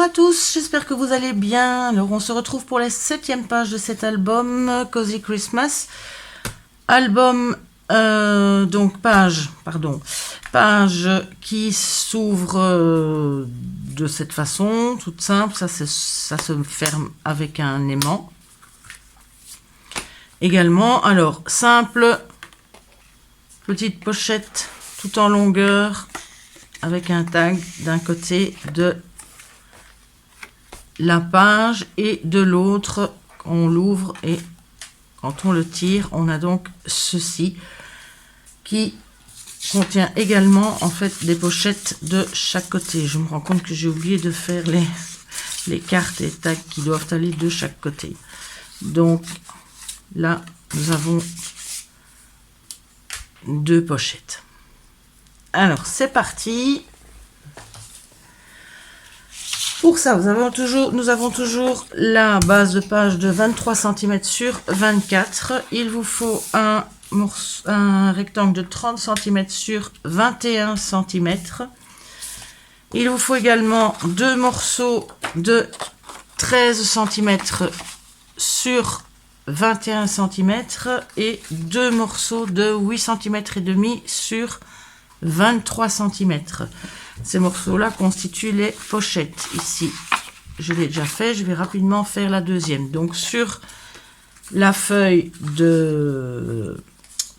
à tous, j'espère que vous allez bien. Alors on se retrouve pour la 7e page de cet album Cozy Christmas. Album, donc page qui s'ouvre de cette façon, toute simple, ça se ferme avec un aimant. Également, alors simple, petite pochette tout en longueur, avec un tag d'un côté de la page et de l'autre. On l'ouvre et quand on le tire, on a donc ceci qui contient également en fait des pochettes de chaque côté. Je me rends compte que j'ai oublié de faire les cartes et tags qui doivent aller de chaque côté. Donc là, nous avons 2 pochettes. Alors, c'est parti. Pour ça, nous avons toujours la base de page de 23 cm sur 24. Il vous faut un rectangle de 30 cm sur 21 cm. Il vous faut également 2 morceaux de 13 cm sur 21 cm et 2 morceaux de 8 cm et demi sur 23 cm. Ces morceaux-là constituent les pochettes. Ici, je l'ai déjà fait. Je vais rapidement faire la deuxième. Donc, sur la feuille de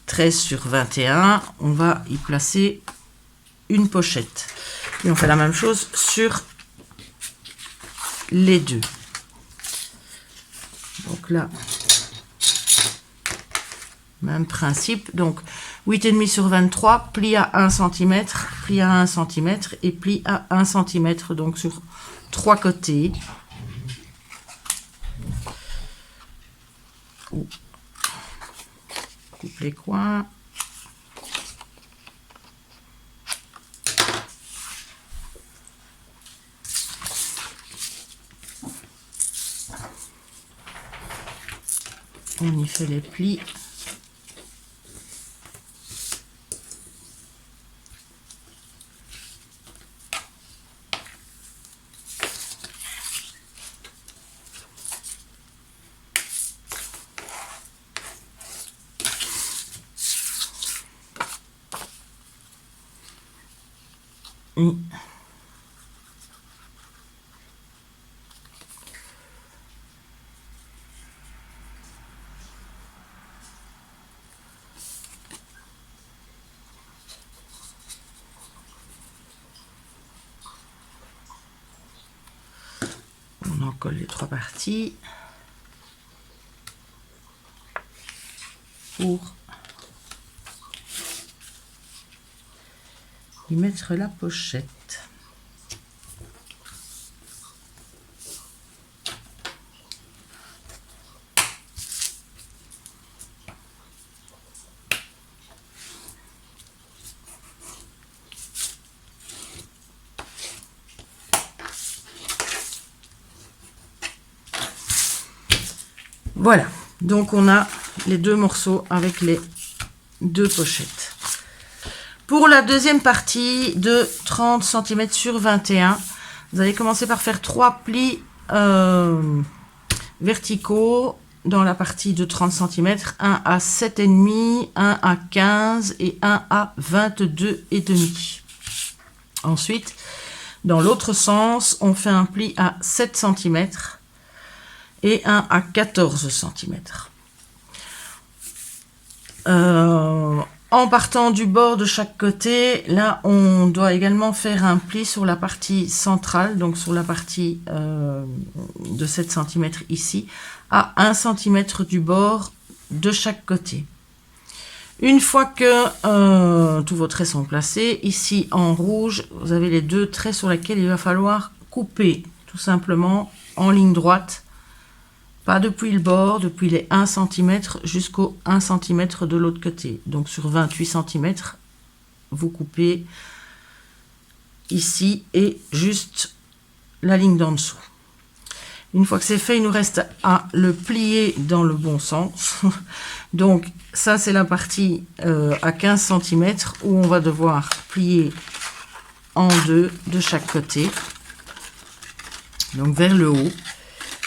13 sur 21, on va y placer une pochette. Et on fait la même chose sur les deux. Donc là, même principe. Donc, 8,5 sur 23, pli à 1 cm, pli à 1 cm et pli à 1 cm, donc sur 3 côtés. Coupe les coins. On y fait les plis. On en colle les 3 parties pour y mettre la pochette. Voilà, donc on a les 2 morceaux avec les 2 pochettes. Pour la deuxième partie de 30 cm sur 21, vous allez commencer par faire 3 plis verticaux dans la partie de 30 cm, un à 7,5, un à 15 et un à 22,5. Ensuite, dans l'autre sens, on fait un pli à 7 cm et un à 14 cm. En partant du bord de chaque côté, là on doit également faire un pli sur la partie centrale, donc sur la partie de 7 cm ici, à 1 cm du bord de chaque côté. Une fois que tous vos traits sont placés, ici en rouge, vous avez les 2 traits sur lesquels il va falloir couper, tout simplement en ligne droite. Pas depuis le bord, depuis les 1 cm jusqu'au 1 cm de l'autre côté. Donc sur 28 cm, vous coupez ici et juste la ligne d'en dessous. Une fois que c'est fait, il nous reste à le plier dans le bon sens. Donc ça, c'est la partie à 15 cm où on va devoir plier en deux de chaque côté. donc vers le haut.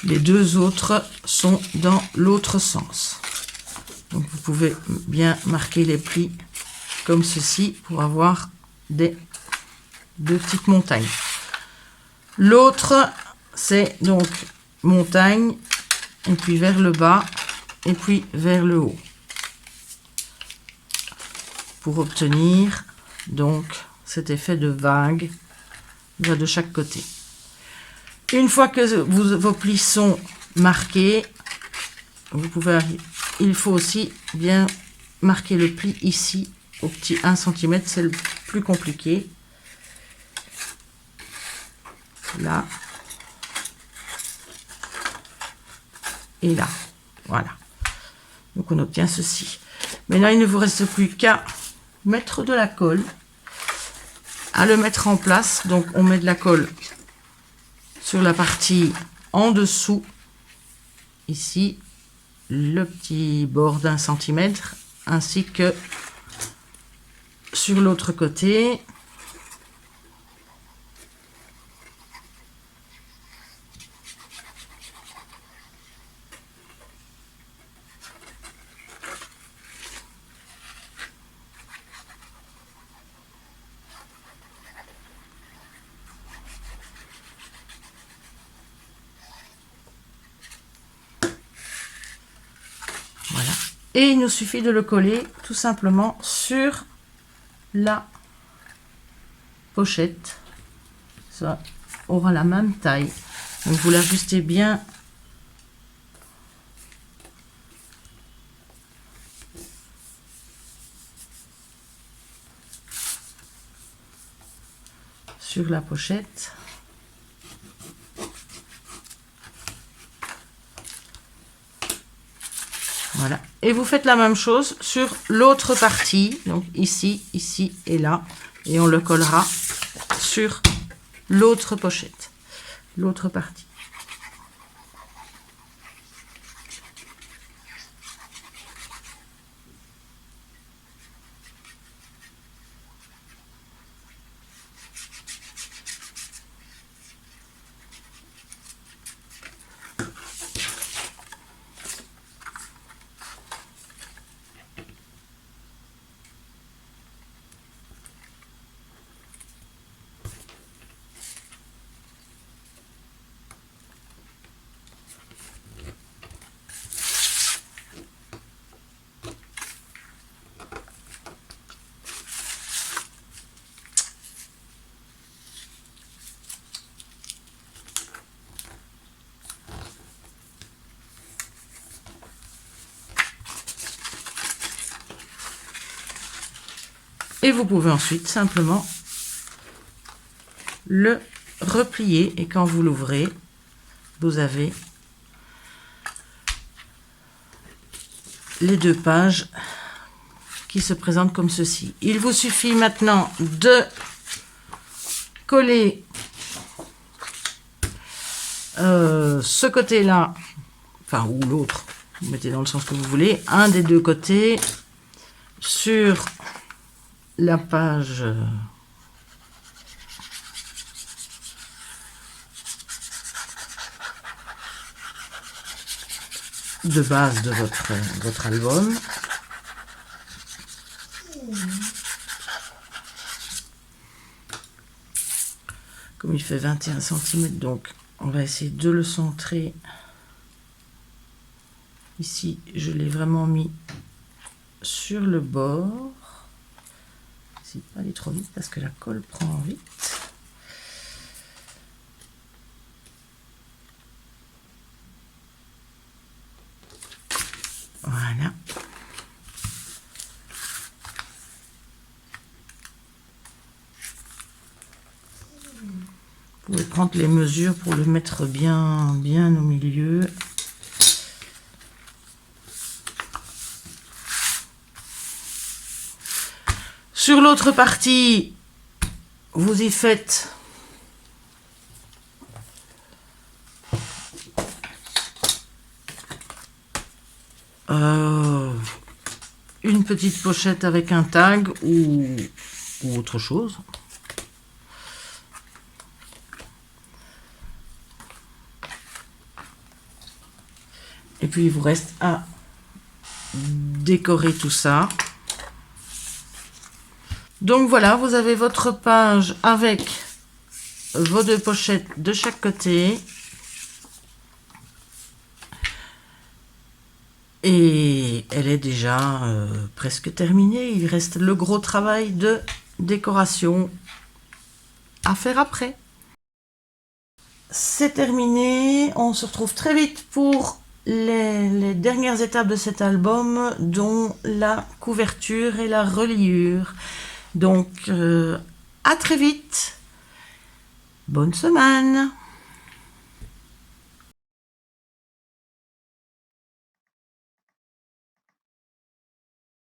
Les deux autres sont dans l'autre sens. Donc vous pouvez bien marquer les plis comme ceci pour avoir deux petites montagnes. L'autre, c'est donc montagne, et puis vers le bas, et puis vers le haut. Pour obtenir donc cet effet de vague de chaque côté. Une fois que vos plis sont marqués, vous pouvez, il faut aussi bien marquer le pli ici au petit 1 cm, c'est le plus compliqué. Là et là, voilà. Donc on obtient ceci. Maintenant il ne vous reste plus qu'à mettre de la colle, à le mettre en place. Donc on met de la colle sur la partie en dessous, ici, le petit bord d'1 cm, ainsi que sur l'autre côté. Voilà. Et il nous suffit de le coller tout simplement sur la pochette. Ça aura la même taille. Donc vous l'ajustez bien sur la pochette. Voilà. Et vous faites la même chose sur l'autre partie, donc ici, ici et là. Et on le collera sur l'autre pochette, l'autre partie. Et vous pouvez ensuite simplement le replier, et quand vous l'ouvrez, vous avez les deux pages qui se présentent comme ceci. Il vous suffit maintenant de coller ce côté-là, enfin ou l'autre, vous mettez dans le sens que vous voulez, un des deux côtés sur la page de base de votre album. Comme il fait 21 cm, donc on va essayer de le centrer. Ici, je l'ai vraiment mis sur le bord. Pas aller trop vite parce que la colle prend vite. Voilà. Vous pouvez prendre les mesures pour le mettre bien au milieu. Sur l'autre partie, vous y faites une petite pochette avec un tag ou autre chose. Et puis il vous reste à décorer tout ça. Donc voilà, vous avez votre page avec vos deux pochettes de chaque côté. Et elle est déjà presque terminée. Il reste le gros travail de décoration à faire après. C'est terminé. On se retrouve très vite pour les dernières étapes de cet album, dont la couverture et la reliure. Donc, à très vite. Bonne semaine.